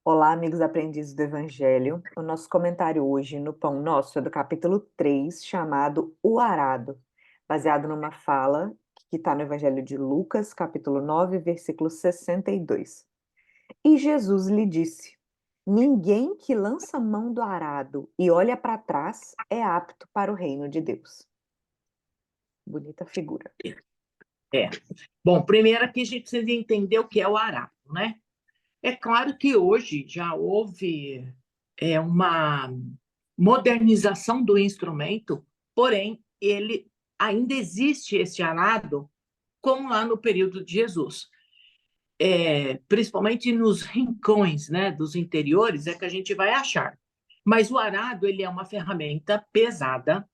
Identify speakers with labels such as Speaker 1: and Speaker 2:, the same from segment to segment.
Speaker 1: Olá, amigos aprendizes do Evangelho. O nosso comentário hoje no Pão Nosso é do capítulo 3, chamado O Arado, baseado numa fala que está no Evangelho de Lucas, capítulo 9, versículo 62. E Jesus lhe disse: Ninguém que lança mão do arado e olha para trás é apto para o reino de Deus. Bonita figura.
Speaker 2: É. Bom, primeiro aqui a gente precisa entender o que é o arado, né? É claro que hoje já houve uma modernização do instrumento, porém, ele ainda existe esse arado como lá no período de Jesus. Principalmente nos rincões, né, dos interiores, é que a gente vai achar. Mas o arado, ele é uma ferramenta pesada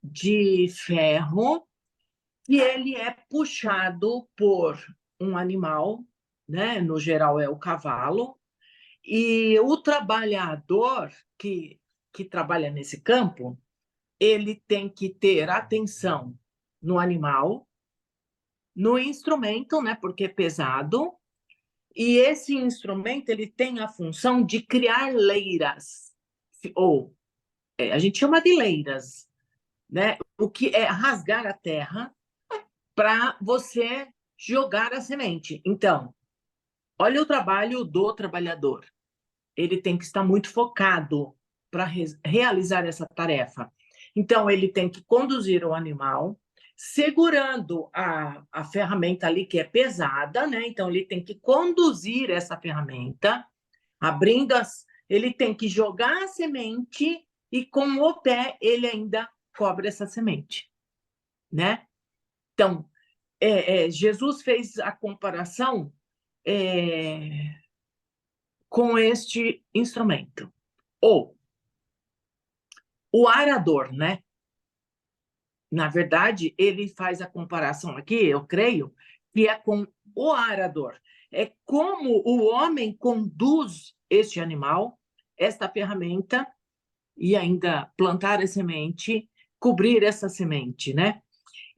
Speaker 2: de ferro e ele é puxado por um animal, né? No geral é o cavalo, e o trabalhador que trabalha nesse campo, ele tem que ter atenção no animal, no instrumento, né? Porque é pesado, e esse instrumento ele tem a função de criar leiras, ou a gente chama de leiras, né? O que é rasgar a terra para você jogar a semente. Então, olha o trabalho do trabalhador. Ele tem que estar muito focado para realizar essa tarefa. Então, ele tem que conduzir o animal, segurando a ferramenta ali que é pesada, né? Então, ele tem que conduzir essa ferramenta, abrindo ele tem que jogar a semente e com o pé ele ainda cobre essa semente, né? Então, Jesus fez a comparação com este instrumento. Ou o arador, né? Na verdade, ele faz a comparação aqui, eu creio, que é com o arador. É como o homem conduz este animal, esta ferramenta, e ainda plantar a semente, cobrir essa semente, né?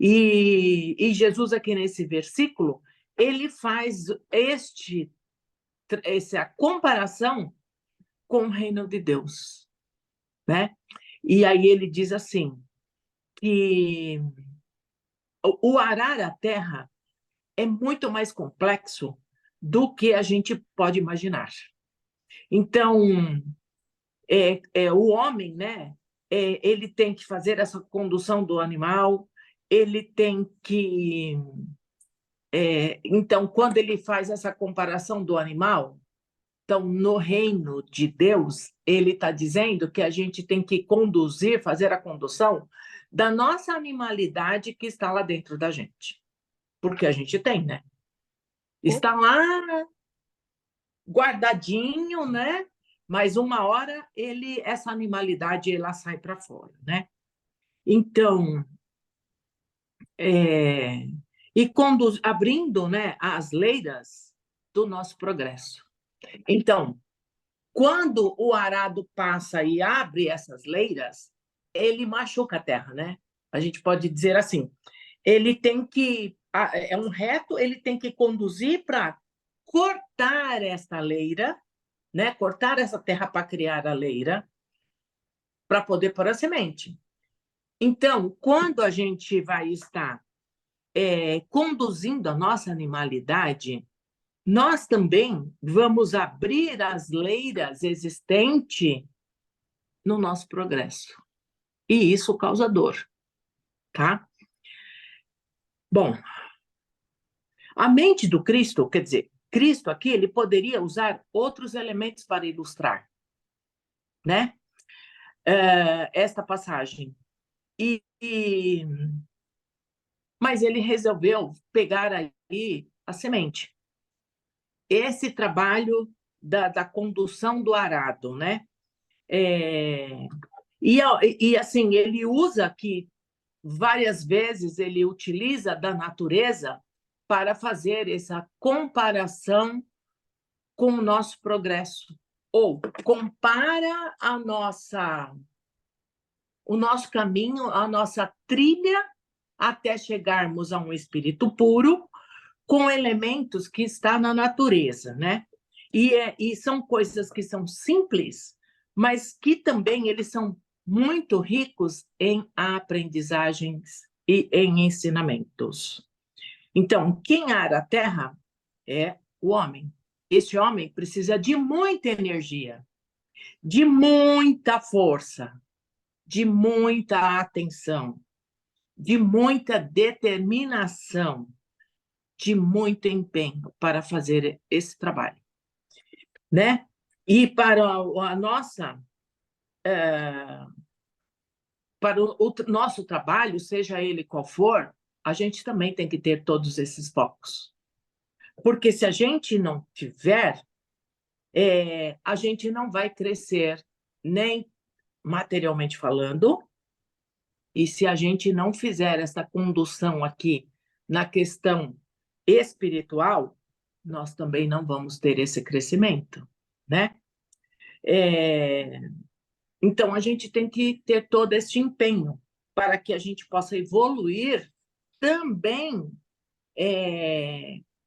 Speaker 2: E Jesus, aqui nesse versículo, ele faz essa comparação com o reino de Deus, né? E aí ele diz assim, que o arar a terra é muito mais complexo do que a gente pode imaginar. Então, o homem, né? Ele tem que fazer essa condução do animal, ele tem que então, quando ele faz essa comparação do animal, então, no reino de Deus, ele está dizendo que a gente tem que conduzir, fazer a condução da nossa animalidade que está lá dentro da gente. Porque a gente tem, né? Está lá guardadinho, né? Mas uma hora essa animalidade ela sai para fora, né? Então, e abrindo, né, as leiras do nosso progresso. Então, quando o arado passa e abre essas leiras, ele machuca a terra, né? A gente pode dizer assim, ele tem que, é um reto, ele tem que conduzir para cortar essa leira, né? Cortar essa terra para criar a leira, para poder pôr a semente. Então, quando a gente vai estar conduzindo a nossa animalidade, nós também vamos abrir as leiras existentes no nosso progresso. E isso causa dor, tá? Bom, a mente do Cristo, quer dizer, Cristo aqui, ele poderia usar outros elementos para ilustrar, né? Esta passagem. Mas ele resolveu pegar aí a semente. Esse trabalho da condução do arado, né? E assim, ele usa aqui várias vezes, ele utiliza da natureza para fazer essa comparação com o nosso progresso, ou compara o nosso caminho, a nossa trilha até chegarmos a um espírito puro com elementos que está na natureza, né? E são coisas que são simples, mas que também eles são muito ricos em aprendizagens e em ensinamentos. Então, quem ara a terra é o homem. Esse homem precisa de muita energia, de muita força, de muita atenção, de muita determinação, de muito empenho para fazer esse trabalho, né? E para a nossa para o nosso trabalho, seja ele qual for, a gente também tem que ter todos esses focos. Porque se a gente não tiver, a gente não vai crescer nem materialmente falando, e se a gente não fizer essa condução aqui na questão espiritual, nós também não vamos ter esse crescimento, né? Então, a gente tem que ter todo esse empenho para que a gente possa evoluir também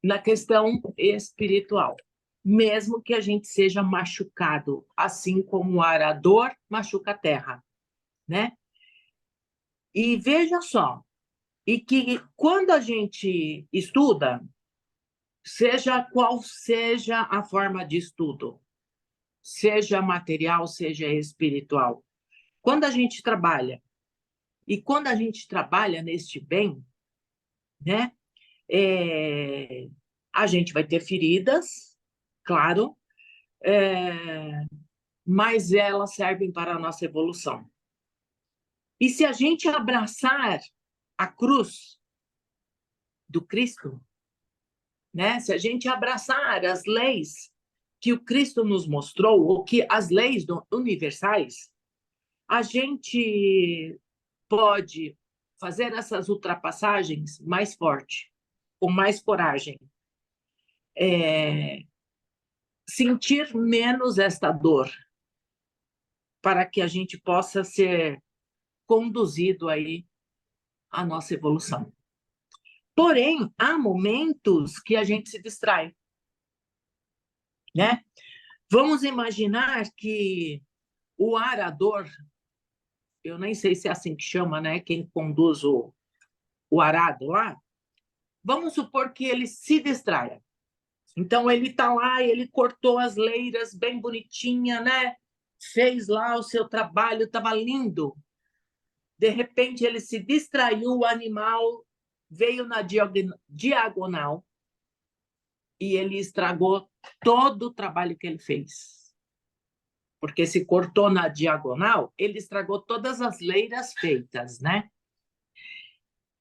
Speaker 2: na questão espiritual, mesmo que a gente seja machucado, assim como o arador machuca a terra, né? E veja só, e que quando a gente estuda, seja qual seja a forma de estudo, seja material, seja espiritual, quando a gente trabalha, e quando a gente trabalha neste bem, né, a gente vai ter feridas, claro, mas elas servem para a nossa evolução. E se a gente abraçar a cruz do Cristo, né, se a gente abraçar as leis que o Cristo nos mostrou, ou que as leis universais, a gente pode fazer essas ultrapassagens mais forte, com mais coragem, sentir menos esta dor, para que a gente possa ser conduzido aí à nossa evolução. Porém, há momentos que a gente se distrai, né? Vamos imaginar que o arador, eu nem sei se é assim que chama, né? Quem conduz o arado lá, vamos supor que ele se distraia. Então, ele está lá, ele cortou as leiras bem bonitinha, né? Fez lá o seu trabalho, estava lindo. De repente, ele se distraiu, o animal veio na diagonal e ele estragou todo o trabalho que ele fez. Porque se cortou na diagonal, ele estragou todas as leiras feitas, né?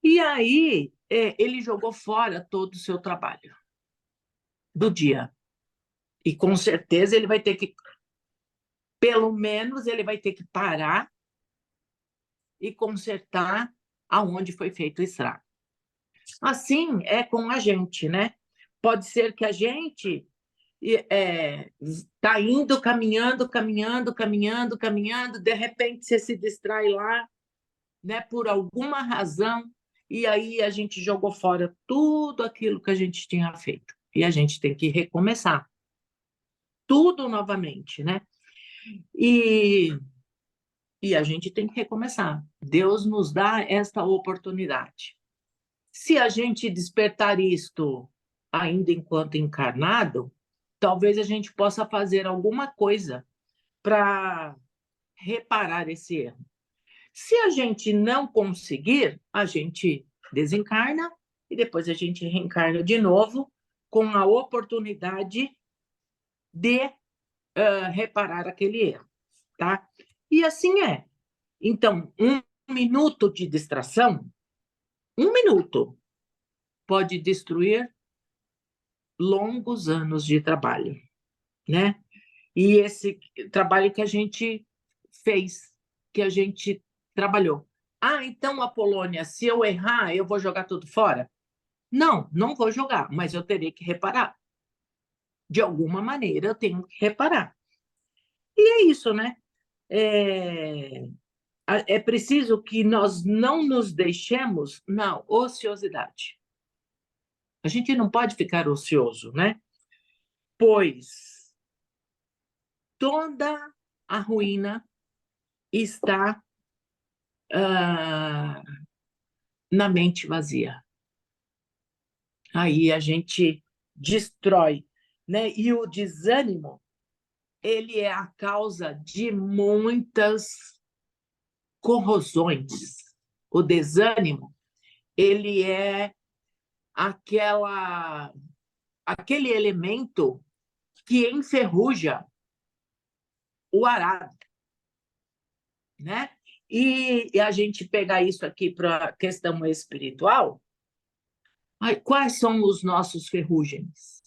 Speaker 2: E aí, ele jogou fora todo o seu trabalho do dia. E com certeza ele vai ter que, pelo menos, ele vai ter que parar e consertar aonde foi feito o estrago. Assim é com a gente, né? Pode ser que a gente está indo, caminhando, de repente você se distrai lá, né, por alguma razão, e aí a gente jogou fora tudo aquilo que a gente tinha feito. E a gente tem que recomeçar tudo novamente, né? E a gente tem que recomeçar. Deus nos dá esta oportunidade. Se a gente despertar isto ainda enquanto encarnado, talvez a gente possa fazer alguma coisa para reparar esse erro. Se a gente não conseguir, a gente desencarna e depois a gente reencarna de novo com a oportunidade de reparar aquele erro, tá? E assim é. Então, 1 minuto de distração, 1 minuto, pode destruir longos anos de trabalho, né? E esse trabalho que a gente fez, que a gente trabalhou. Ah, então, Apolônia, se eu errar, eu vou jogar tudo fora? Não, não vou jogar, mas eu terei que reparar. De alguma maneira, eu tenho que reparar. E é isso, né? É preciso que nós não nos deixemos na ociosidade. A gente não pode ficar ocioso, né? Pois toda a ruína está ah, na mente vazia. Aí a gente destrói, né? E o desânimo, ele é a causa de muitas corrosões. O desânimo, ele é aquele elemento que enferruja o arado, né? E a gente pegar isso aqui para a questão espiritual, quais são os nossos ferrugens?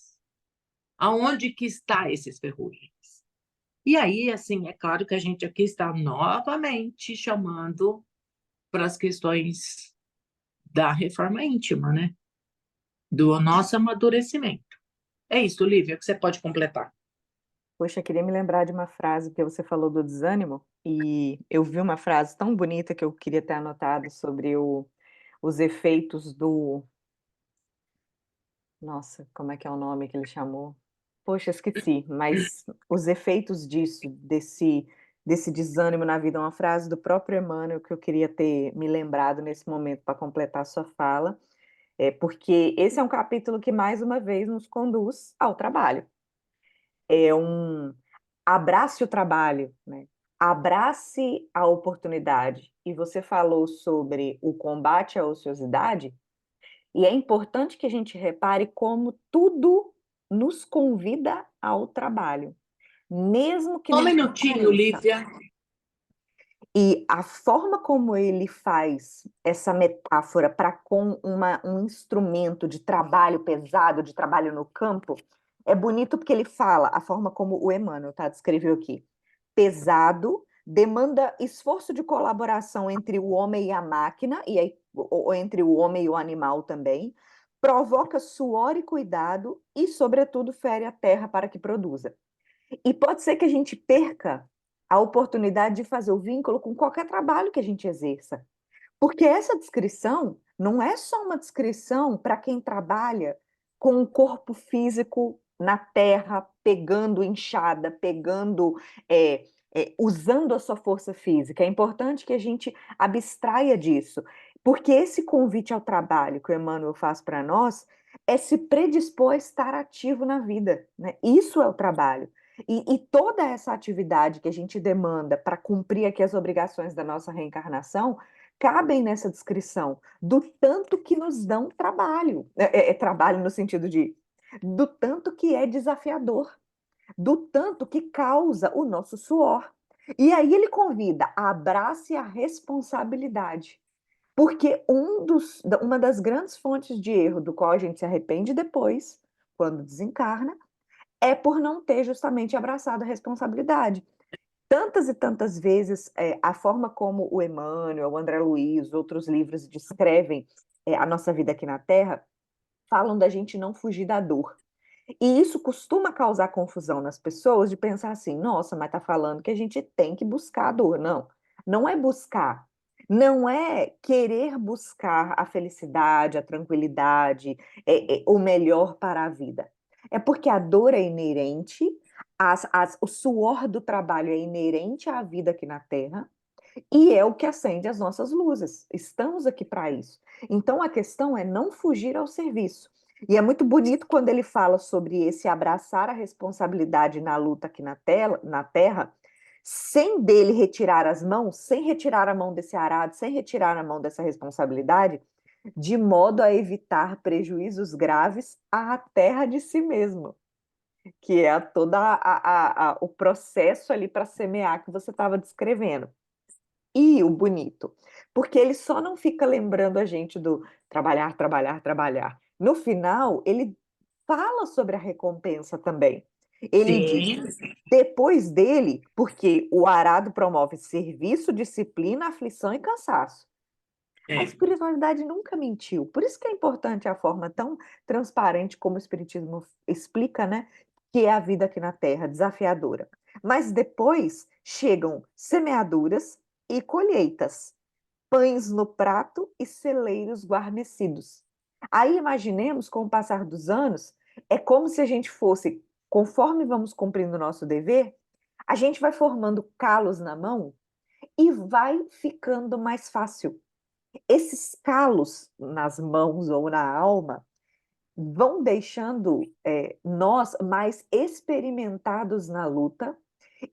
Speaker 2: Aonde que está esses ferrugens? E aí, assim, é claro que a gente aqui está novamente chamando para as questões da reforma íntima, né? Do nosso amadurecimento. É isso, Lívia, que você pode completar.
Speaker 1: Poxa, queria me lembrar de uma frase que você falou do desânimo, e eu vi uma frase tão bonita que eu queria ter anotado sobre os efeitos do. Nossa, como é que é o nome que ele chamou? Poxa, esqueci, mas os efeitos disso, desse desânimo na vida, é uma frase do próprio Emmanuel que eu queria ter me lembrado nesse momento para completar a sua fala, porque esse é um capítulo que, mais uma vez, nos conduz ao trabalho. É um abrace o trabalho, né? Abrace a oportunidade. E você falou sobre o combate à ociosidade, e é importante que a gente repare como tudo nos convida ao trabalho, mesmo que
Speaker 2: Só um
Speaker 1: não
Speaker 2: minutinho,
Speaker 1: pareça.
Speaker 2: Lívia.
Speaker 1: E a forma como ele faz essa metáfora para com um instrumento de trabalho pesado, de trabalho no campo, é bonito porque ele fala, a forma como o Emmanuel descreveu aqui. Pesado, demanda esforço de colaboração entre o homem e a máquina, e aí, ou entre o homem e o animal também, provoca suor e cuidado e, sobretudo, fere a terra para que produza. E pode ser que a gente perca a oportunidade de fazer o vínculo com qualquer trabalho que a gente exerça. Porque essa descrição não é só uma descrição para quem trabalha com o corpo físico na terra, pegando enxada, usando a sua força física. É importante que a gente abstraia disso, porque esse convite ao trabalho que o Emmanuel faz para nós é se predispor a estar ativo na vida, né? Isso é o trabalho. E toda essa atividade que a gente demanda para cumprir aqui as obrigações da nossa reencarnação cabem nessa descrição do tanto que nos dão trabalho, trabalho no sentido de do tanto que é desafiador, do tanto que causa o nosso suor. E aí ele convida a abrace a responsabilidade, porque uma das grandes fontes de erro do qual a gente se arrepende depois, quando desencarna, é por não ter justamente abraçado a responsabilidade. Tantas e tantas vezes, a forma como o Emmanuel, o André Luiz, outros livros descrevem a nossa vida aqui na Terra, falam da gente não fugir da dor. E isso costuma causar confusão nas pessoas de pensar assim, nossa, mas está falando que a gente tem que buscar a dor. Não, não é buscar. Não é querer buscar a felicidade, a tranquilidade, o melhor para a vida. É porque a dor é inerente, o suor do trabalho é inerente à vida aqui na Terra, e é o que acende as nossas luzes. Estamos aqui para isso. Então a questão é não fugir ao serviço. E é muito bonito quando ele fala sobre esse abraçar a responsabilidade na luta aqui na terra, sem dele retirar as mãos, sem retirar a mão desse arado, sem retirar a mão dessa responsabilidade, de modo a evitar prejuízos graves à terra de si mesmo, que é o processo ali para semear que você estava descrevendo. E o bonito, porque ele só não fica lembrando a gente do trabalhar, trabalhar, trabalhar. No final, ele fala sobre a recompensa também. Ele diz,
Speaker 2: Sim,
Speaker 1: depois dele, porque o arado promove serviço, disciplina, aflição e cansaço. A
Speaker 2: é.
Speaker 1: espiritualidade nunca mentiu. Por isso que é importante a forma tão transparente como o Espiritismo explica, né? Que é a vida aqui na Terra, desafiadora. Mas depois chegam semeaduras e colheitas, pães no prato e celeiros guarnecidos. Aí imaginemos, com o passar dos anos, é como se a gente fosse, conforme vamos cumprindo o nosso dever, A gente vai formando calos na mão e vai ficando mais fácil. Esses calos nas mãos ou na alma vão deixando, nós mais experimentados na luta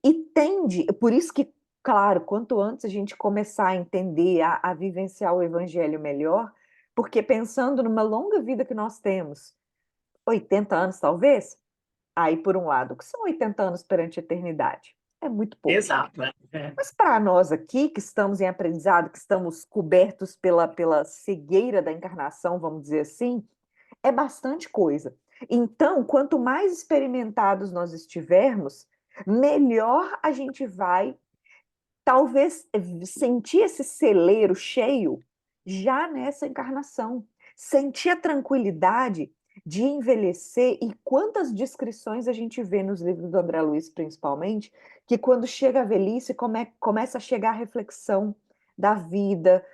Speaker 1: e tende por isso que, claro, quanto antes a gente começar a entender, a vivenciar o evangelho melhor, porque pensando numa longa vida que nós temos, 80 anos talvez, aí por um lado, o que são 80 anos perante a eternidade? É muito pouco.
Speaker 2: Exato. É.
Speaker 1: Mas para nós aqui, que estamos em aprendizado, que estamos cobertos pela cegueira da encarnação, vamos dizer assim, é bastante coisa. Então, quanto mais experimentados nós estivermos, melhor a gente vai, talvez, sentir esse celeiro cheio já nessa encarnação. Sentir a tranquilidade de envelhecer e quantas descrições a gente vê nos livros do André Luiz, principalmente, que quando chega a velhice começa a chegar a reflexão da vida,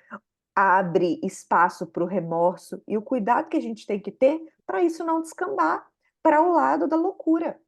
Speaker 1: abre espaço para o remorso e o cuidado que a gente tem que ter para isso não descambar para o lado da loucura,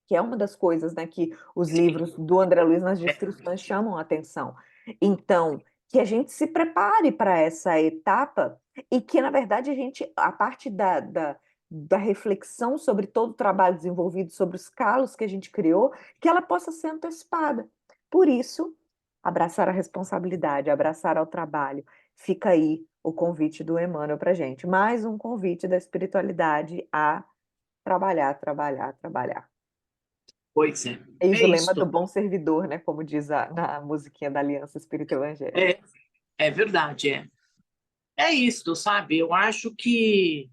Speaker 1: que é uma das coisas, né, que os livros do André Luiz nas descrições chamam a atenção. Então, que a gente se prepare para essa etapa e que, na verdade, a parte da reflexão sobre todo o trabalho desenvolvido, sobre os calos que a gente criou, que ela possa ser antecipada. Por isso, abraçar a responsabilidade, abraçar ao trabalho. Fica aí o convite do Emmanuel para a gente. Mais um convite da espiritualidade a trabalhar, trabalhar, trabalhar.
Speaker 2: Pois é.
Speaker 1: Eis
Speaker 2: É
Speaker 1: o lema do
Speaker 2: isto.
Speaker 1: bom servidor, né? Como diz na musiquinha da Aliança Espírita Evangélica.
Speaker 2: É, é verdade, é. É isto, sabe? Eu acho que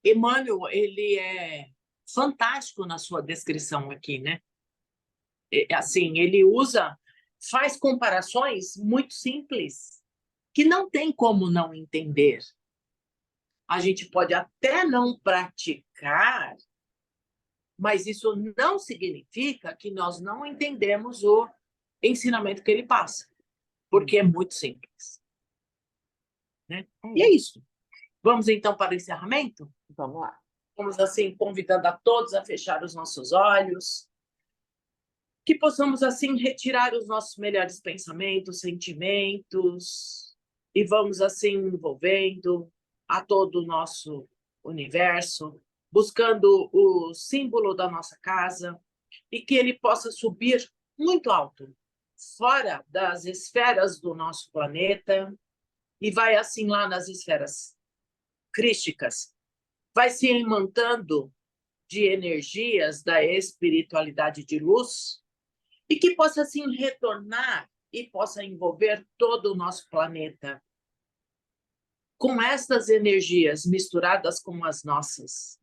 Speaker 2: Emmanuel, ele é fantástico na sua descrição aqui, né? Assim, ele faz comparações muito simples, que não tem como não entender. A gente pode até não praticar, mas isso não significa que nós não entendemos o ensinamento que ele passa, porque é muito simples, né? E é isso. Vamos então para o encerramento?
Speaker 1: Vamos lá.
Speaker 2: Vamos assim convidando a todos a fechar os nossos olhos, que possamos assim retirar os nossos melhores pensamentos, sentimentos e vamos assim envolvendo a todo o nosso universo, buscando o símbolo da nossa casa e que ele possa subir muito alto, fora das esferas do nosso planeta e vai assim lá nas esferas crísticas, vai se imantando de energias da espiritualidade de luz e que possa assim retornar e possa envolver todo o nosso planeta com estas energias misturadas com as nossas.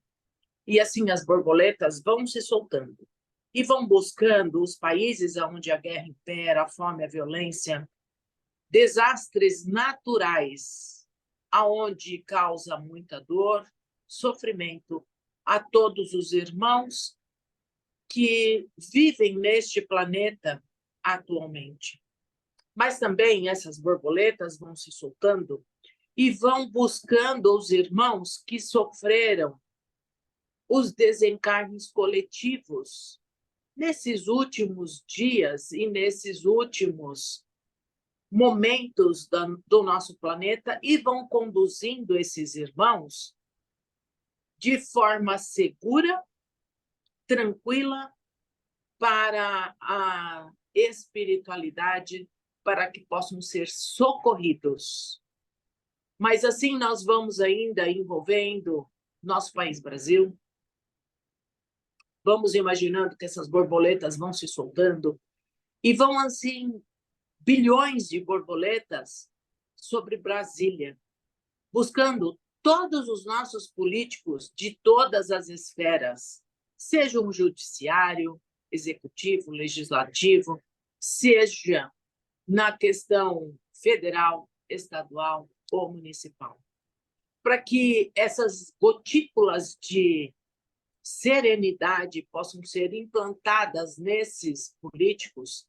Speaker 2: E assim as borboletas vão se soltando e vão buscando os países onde a guerra impera, a fome, a violência, desastres naturais, aonde causa muita dor, sofrimento a todos os irmãos que vivem neste planeta atualmente. Mas também essas borboletas vão se soltando e vão buscando os irmãos que sofreram os desencarnes coletivos nesses últimos dias e nesses últimos momentos do nosso planeta e vão conduzindo esses irmãos de forma segura, tranquila, para a espiritualidade, para que possam ser socorridos. Mas assim nós vamos ainda envolvendo nosso país Brasil, vamos imaginando que essas borboletas vão se soltando e vão assim bilhões de borboletas sobre Brasília, buscando todos os nossos políticos de todas as esferas, seja o judiciário, executivo, legislativo, seja na questão federal, estadual ou municipal, para que essas gotículas de serenidade possam ser implantadas nesses políticos,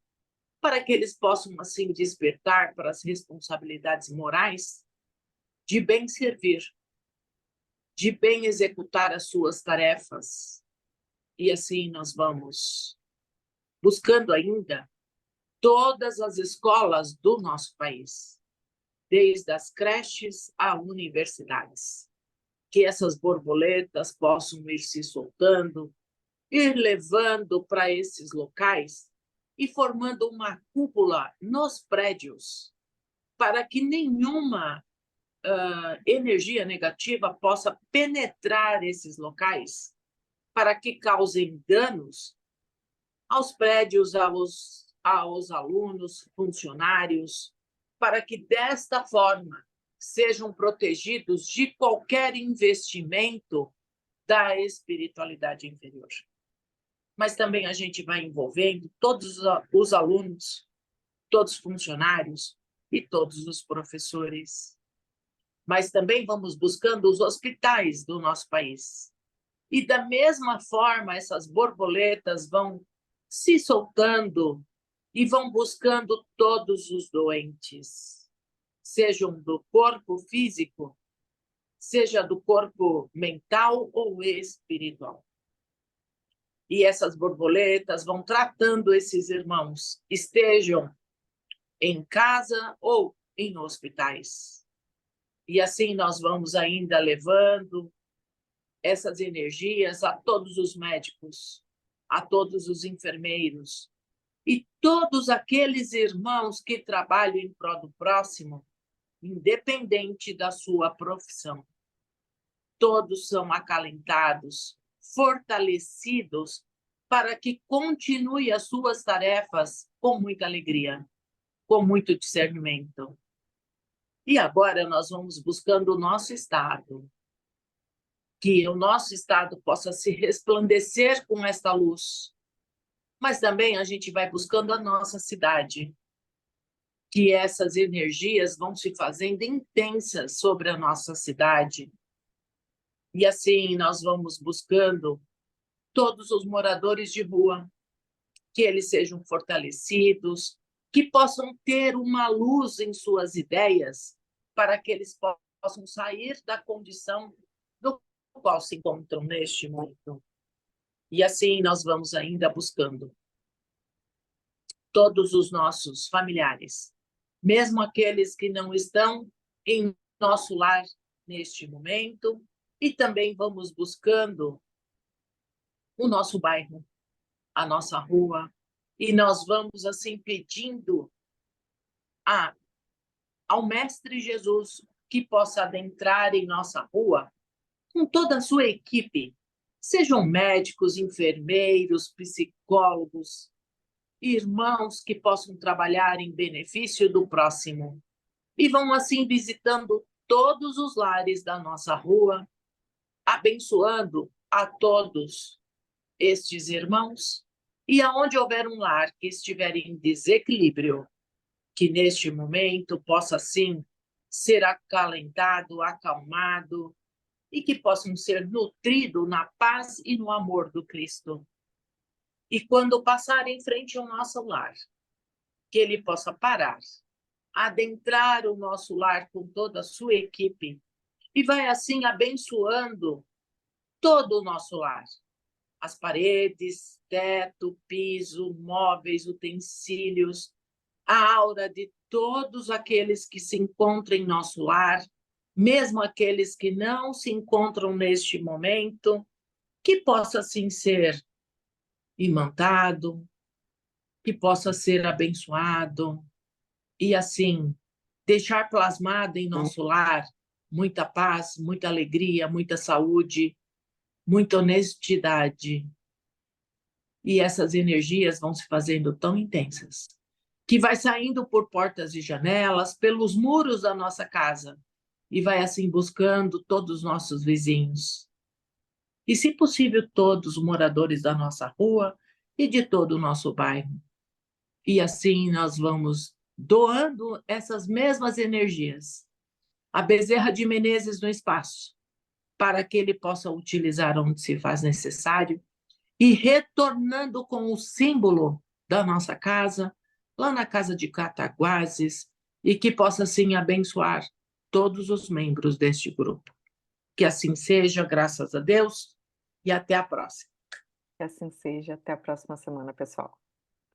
Speaker 2: para que eles possam assim despertar para as responsabilidades morais de bem servir, de bem executar as suas tarefas. E assim nós vamos buscando ainda todas as escolas do nosso país, desde as creches a universidades, que essas borboletas possam ir se soltando, ir levando para esses locais e formando uma cúpula nos prédios, para que nenhuma energia negativa possa penetrar esses locais, para que causem danos aos prédios, aos alunos, funcionários, para que desta forma sejam protegidos de qualquer investimento da espiritualidade inferior. Mas também a gente vai envolvendo todos os alunos, todos os funcionários e todos os professores. Mas também vamos buscando os hospitais do nosso país. E da mesma forma, essas borboletas vão se soltando e vão buscando todos os doentes, sejam do corpo físico, seja do corpo mental ou espiritual. E essas borboletas vão tratando esses irmãos, estejam em casa ou em hospitais. E assim nós vamos ainda levando essas energias a todos os médicos, a todos os enfermeiros e todos aqueles irmãos que trabalham em prol do próximo, independente da sua profissão. Todos são acalentados, fortalecidos, para que continue as suas tarefas com muita alegria, com muito discernimento. E agora nós vamos buscando o nosso estado, que o nosso estado possa se resplandecer com esta luz. Mas também a gente vai buscando a nossa cidade, que essas energias vão se fazendo intensas sobre a nossa cidade. E assim nós vamos buscando todos os moradores de rua, que eles sejam fortalecidos, que possam ter uma luz em suas ideias, para que eles possam sair da condição do qual se encontram neste momento. E assim nós vamos ainda buscando todos os nossos familiares, mesmo aqueles que não estão em nosso lar neste momento, e também vamos buscando o nosso bairro, a nossa rua, e nós vamos assim pedindo ao Mestre Jesus que possa adentrar em nossa rua com toda a sua equipe, sejam médicos, enfermeiros, psicólogos, irmãos que possam trabalhar em benefício do próximo. E vão assim visitando todos os lares da nossa rua, abençoando a todos estes irmãos, e aonde houver um lar que estiver em desequilíbrio, que neste momento possa sim ser acalentado, acalmado, e que possam ser nutridos na paz e no amor do Cristo. E quando passar em frente ao nosso lar, que ele possa parar, adentrar o nosso lar com toda a sua equipe, e vai assim abençoando todo o nosso lar. As paredes, teto, piso, móveis, utensílios, a aura de todos aqueles que se encontram em nosso lar, mesmo aqueles que não se encontram neste momento, que possa assim ser imantado, que possa ser abençoado, e assim deixar plasmado em nosso lar muita paz, muita alegria, muita saúde, muita honestidade. E essas energias vão se fazendo tão intensas, que vai saindo por portas e janelas, pelos muros da nossa casa, e vai assim buscando todos os nossos vizinhos. E, se possível, todos os moradores da nossa rua e de todo o nosso bairro. E assim nós vamos doando essas mesmas energias a Bezerra de Menezes no espaço, para que ele possa utilizar onde se faz necessário, e retornando com o símbolo da nossa casa, lá na casa de Cataguases, e que possa, assim, abençoar todos os membros deste grupo. Que assim seja, graças a Deus, e até a próxima.
Speaker 1: Que assim seja. Até a próxima semana, pessoal.